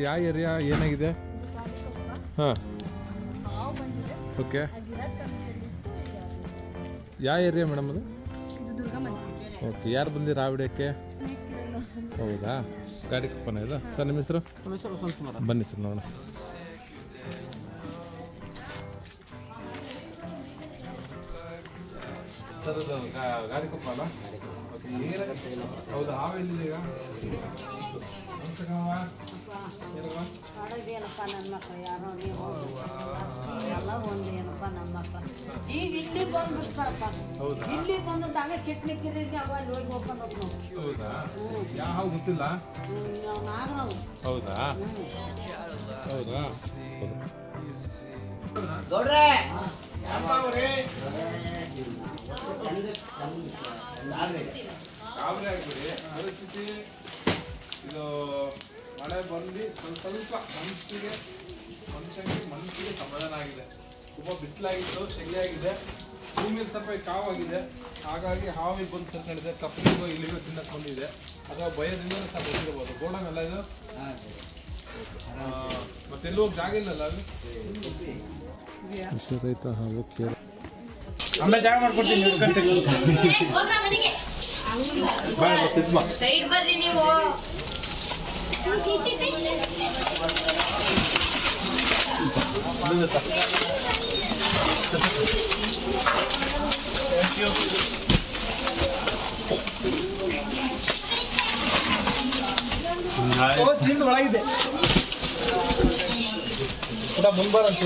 ಯಾವ ಏರಿಯಾ ಏನಾಗಿದೆ? ಹಾಂ, ಓಕೆ. ಯಾವ ಏರಿಯಾ ಮೇಡಮ್ ಅದು? ಓಕೆ. ಯಾರು ಬಂದಿರ ಆವಿಡಕ್ಕೆ? ಹೌದಾ, ಗಾಡಿ ಕಪ್ಪನ ಇದು. ಸರ್ ನಿಮ್ಮ ಹೆಸರು? ಬನ್ನಿ ಸರ್ ನೋಡೋಣ. ಸರ್ ಅದು ಗಾಡಿ ಕಪ್ಪ ಅಲ್ಲ? ಹೌದಾ, ಹಾವೆಲ್ಲಿದೆ ಈಗ? ಏನಪ್ಪ ನನ್ನ ಮಕ್ಕಳು ಯಾರೋ ನೀವು ಎಲ್ಲ ಒಂದು ಏನಪ್ಪ ನಮ್ಮ ಮಕ್ಕಳು ಈಗ ಇಲ್ಲಿ ಬಂದ್ಬಿಡ್ತಾರಪ್ಪ. ಇಲ್ಲಿ ಬಂದಾಗ ಕಿಟ್ನಿ ಕಿರಿಗೆ ಅವ ಅಲ್ಲಿ ಹೋಗಿ ಹೋಗ್ಕೊಂಡು ನಾವು. ಹೌದಾ, ಯಾವ ಗೊತ್ತಿಲ್ಲ. ನಾಗರಾವ್. ಹೌದಾ ಹೌದಾ ಗೌಡ್ರೆ ಪರಿಸ್ಥಿತಿ ಇದು ಮಳೆ ಬಂದು ಸ್ವಲ್ಪ ಮನುಷ್ಯನಿಗೆ ಸಮಾಧಾನ ಆಗಿದೆ. ತುಂಬ ಬಿಸಿಲಾಗಿತ್ತು, ಚಳಿ ಆಗಿದೆ, ಭೂಮಿ ಸ್ವಲ್ಪ ಕಾವಾಗಿದೆ. ಹಾಗಾಗಿ ಹಾವಿಗೆ ಬಂದು ಸತ್ಕೊಂಡಿದೆ, ಕಪ್ಪಲಿಗೋ ಇಲ್ಲಿಗೋ ತಿನ್ನಕ್ಕೆ ಬಂದಿದೆ. ಅಥವಾ ಭಯದಿಂದ ಸ್ವಲ್ಪ ಬಂದಿರ್ಬೋದು. ಗೋಡನ್ ಅಲ್ಲ ಇದು? ಮತ್ತೆಲ್ಲೂ ಜಾಗ ಇಲ್ಲಲ್ಲ ಅದು? ರೈತ ಹಾವು ಕೇಳ ಆಮೇಲೆ ಜಾಗ ಮಾಡ್ಕೊಡ್ತೀನಿ. ಸೈಡ್ ಬರ್ರಿ ನೀವು. ಒಳಗಿದೆ ಮುಂಬಾರಂತ